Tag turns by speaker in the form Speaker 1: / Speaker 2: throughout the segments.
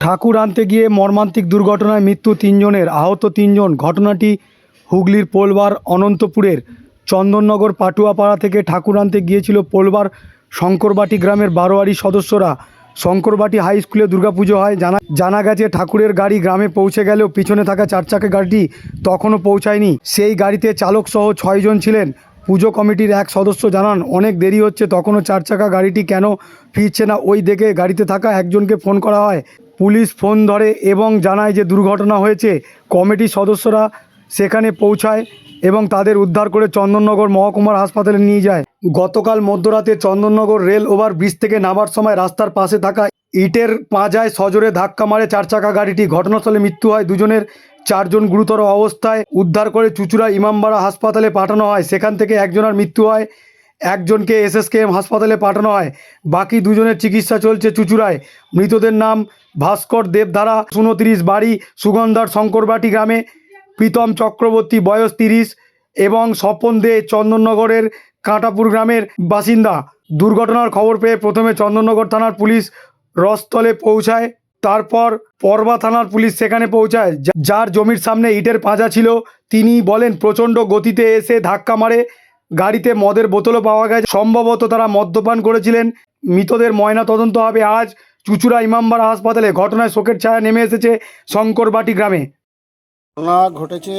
Speaker 1: ঠাকুর আনতে গিয়ে মর্মান্তিক দুর্ঘটনায় মৃত্যু ৩ জনের, আহত ৩ জন। ঘটনাটি হুগলির পোলবার অনন্তপুরের চন্দননগর পাটুয়াপাড়া থেকে ঠাকুর আনতে গিয়েছিল পোলবার শঙ্করবাটি গ্রামের বারোয়ারি সদস্যরা। শঙ্করবাটি হাই স্কুলে দুর্গাপুজো হয়। জানা গেছে ঠাকুরের গাড়ি গ্রামে পৌঁছে গেলেও পিছনে থাকা 4 চাকা গাড়িটি তখনও পৌঁছায়নি। সেই গাড়িতে চালক সহ 6 জন ছিলেন। পুজো কমিটির এক সদস্য জানান, অনেক দেরি হচ্ছে, তখনও 4 চাকা গাড়িটি কেন ফিরছে না ওই দেখে গাড়িতে থাকা একজনকে ফোন করা হয়। পুলিশ ফোন ধরে এবং জানায় যে দুর্ঘটনা হয়েছে। কমিটির সদস্যরা সেখানে পৌঁছায় এবং তাদের উদ্ধার করে চন্দননগর মহকুমার হাসপাতালে নিয়ে যায়। গতকাল মধ্যরাতে চন্দননগর রেল ওভার ব্রিজ থেকে নামার সময় রাস্তার পাশে থাকা ইটের পাঁজায় সজোরে ধাক্কা মারে 4 চাকা গাড়িটি। ঘটনাস্থলে মৃত্যু হয় 2 জনের, 4 জন গুরুতর অবস্থায় উদ্ধার করে চুঁচুড়া ইমামবাড়া হাসপাতালে পাঠানো হয়। সেখান থেকে একজনের মৃত্যু হয়, একজনকে SSKM হাসপাতালে পাঠানো হয়। বাকি 2 জনের চিকিৎসা চলছে চুঁচুড়ায়। মৃতদের নাম ভাস্কর দেবধারা 29, বাড়ি সুগন্ধার শঙ্করবাটি গ্রামে, প্রীতম চক্রবর্তী বয়স 30 এবং স্বপন দে চন্দননগরের কাঁটাপুর গ্রামের বাসিন্দা। দুর্ঘটনার খবর পেয়ে প্রথমে চন্দননগর থানার পুলিশ রসস্থলে পৌঁছায়, তারপর পরবা থানার পুলিশ সেখানে পৌঁছায়। যার জমির সামনে ইটের পাঁজা ছিল তিনি বলেন, প্রচণ্ড গতিতে এসে ধাক্কা মারে। গাড়িতে মদের বোতলও পাওয়া গেছে, সম্ভবত তারা মদ্যপান করেছিলেন। মৃতদের ময়না তদন্ত হবে আজ চুঁচুড়া ইমামবাড়া হাসপাতালে। ঘটনায় শোকের ছায়া নেমে এসেছে শঙ্করবাটি গ্রামে।
Speaker 2: ঘটনা ঘটেছে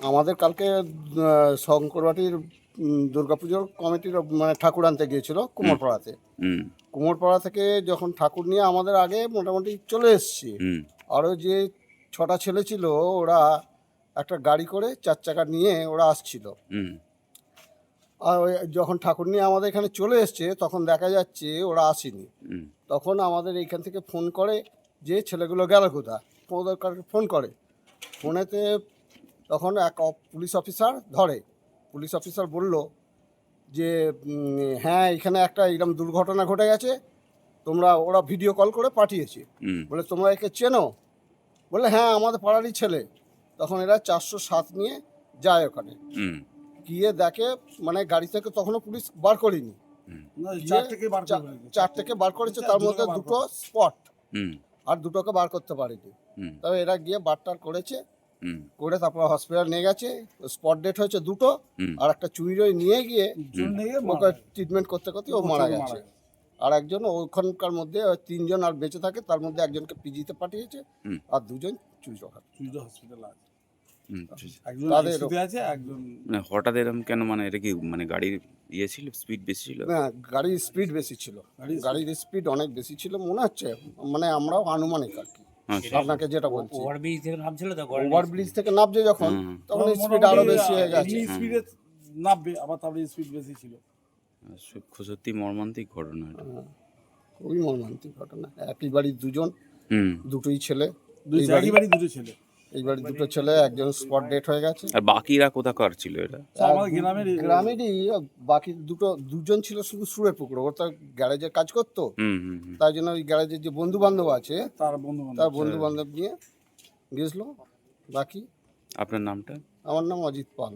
Speaker 2: আমাদের কালকে শঙ্করবাটির দুর্গাপুজোর কমিটির মানে ঠাকুর আনতে গিয়েছিল কুমোরপাড়াতে। কুমোরপাড়া থেকে যখন ঠাকুর নিয়ে আমাদের আগে মোটামুটি চলে এসছি, আরও যে 6টা ছেলে ছিল ওরা একটা গাড়ি করে 4 চাকা নিয়ে ওরা আসছিল। আর যখন ঠাকুর নিয়ে আমাদের এখানে চলে এসছে তখন দেখা যাচ্ছে ওরা আসেনি। তখন আমাদের এইখান থেকে ফোন করে যে ছেলেগুলো গেল কোথা, ওদের ফোন করে। ফোনেতে তখন এক পুলিশ অফিসার ধরে। পুলিশ অফিসার বলল যে হ্যাঁ এখানে একটা এরকম দুর্ঘটনা ঘটে গেছে, ওরা ভিডিও কল করে পাঠিয়েছে। বলে তোমরা একে চেনো? বলে হ্যাঁ আমাদের পাড়ারই ছেলে। তখন এরা 407 নিয়ে যায় ওখানে, গিয়ে দেখে মানে গাড়ি থেকে তখনও পুলিশ বার করেনি, 4 থেকে বার করেছে, তার মধ্যে 2টো স্পট আর 2টোকে বার করতে পারেনি। তবে এরা গিয়ে বারটার করেছে, করে তারপর হসপিটাল নিয়ে গেছে। স্পট ডেট হয়েছে 2টো, আর একটা চুইরই নিয়ে গিয়ে ওকে ট্রিটমেন্ট করতে করতে ও মারা গেছে। আর একজন ওখানকার মধ্যে 3 জন আর বেঁচে থাকে, তার মধ্যে একজনকে পিজিতে পাঠিয়েছে আর 2 জন চুইরো হসপিটাল আছে।
Speaker 3: মানে হঠাৎ এরকম কেন, মানে এটা কি মানে গাড়ির ইয়ে ছিল, স্পিড বেশি ছিল?
Speaker 2: না, গাড়ির স্পিড বেশি ছিল, গাড়ির স্পিড অনেক বেশি ছিল মনে হচ্ছে, মানে আমরাও আনুমানিক আর কি আপনাকে যেটা বলছি।
Speaker 4: ওভারব্রিজ থেকে নামছিল তো,
Speaker 2: ওভারব্রিজ থেকে নামছে যখন তখন স্পিড আরো বেশি হয়ে গেছে।
Speaker 5: স্পিডে নামবে আবার, তারপরে স্পিড বেশি ছিল।
Speaker 3: সত্যি মর্মান্তিক ঘটনা এটা।
Speaker 2: খুবই মর্মান্তিক ঘটনা। একই বাড়ির 2 জন, দুটোই ছেলে,
Speaker 5: একই বাড়ি 2টো ছেলে।
Speaker 2: এই বাড়ির 2টো ছেলে, একজন স্পট ডেট হয়ে গেছে।
Speaker 3: আর বাকিরা কোথাকার ছিল এটা?
Speaker 5: আমাদের
Speaker 2: গ্রামেরই। বাকি 2 জন ছিল শুধু সুরের পুকুর, ওর তো গ্যারেজে কাজ করতো, তাই জন্য ওই গ্যারেজের যে বন্ধু বান্ধব আছে তার বন্ধু বান্ধব নিয়ে গেছিল। বাকি
Speaker 3: আপনার নামটা?
Speaker 2: আমার নাম অজিত পাল।